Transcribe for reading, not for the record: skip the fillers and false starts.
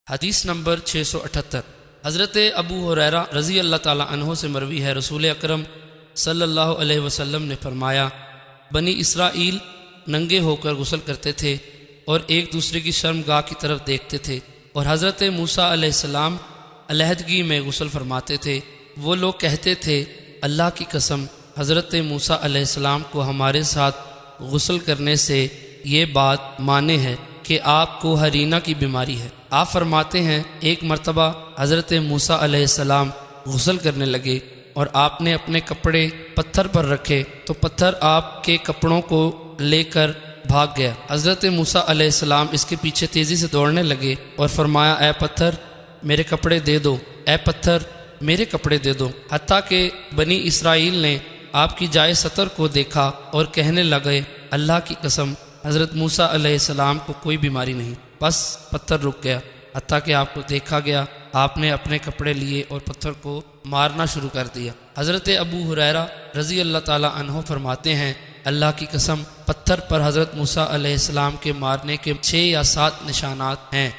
حدیث نمبر 678 حضرت ابو ہریرہ رضی اللہ تعالیٰ عنہ سے مروی ہے، رسول اکرم صلی اللہ علیہ وسلم نے فرمایا، بنی اسرائیل ننگے ہو کر غسل کرتے تھے اور ایک دوسرے کی شرمگاہ کی طرف دیکھتے تھے، اور حضرت موسیٰ علیہ السلام علیحدگی میں غسل فرماتے تھے۔ وہ لوگ کہتے تھے، اللہ کی قسم، حضرت موسیٰ علیہ السلام کو ہمارے ساتھ غسل کرنے سے یہ بات مانے ہے کہ آپ کو ہرینہ کی بیماری ہے۔ آپ فرماتے ہیں، ایک مرتبہ حضرت موسیٰ علیہ السلام غسل کرنے لگے اور آپ نے اپنے کپڑے پتھر پر رکھے تو پتھر آپ کے کپڑوں کو لے کر بھاگ گیا۔ حضرت موسیٰ علیہ السلام اس کے پیچھے تیزی سے دوڑنے لگے اور فرمایا، اے پتھر میرے کپڑے دے دو، اے پتھر میرے کپڑے دے دو، حتیٰ کہ بنی اسرائیل نے آپ کی جائے سطر کو دیکھا اور کہنے لگے، اللہ کی قسم، حضرت موسیٰ علیہ السلام کو کوئی بیماری نہیں۔ بس پتھر رک گیا، حتیٰ کہ آپ کو دیکھا گیا، آپ نے اپنے کپڑے لیے اور پتھر کو مارنا شروع کر دیا۔ حضرت ابو ہریرہ رضی اللہ تعالیٰ عنہ فرماتے ہیں، اللہ کی قسم، پتھر پر حضرت موسیٰ علیہ السلام کے مارنے کے 6 یا 7 نشانات ہیں۔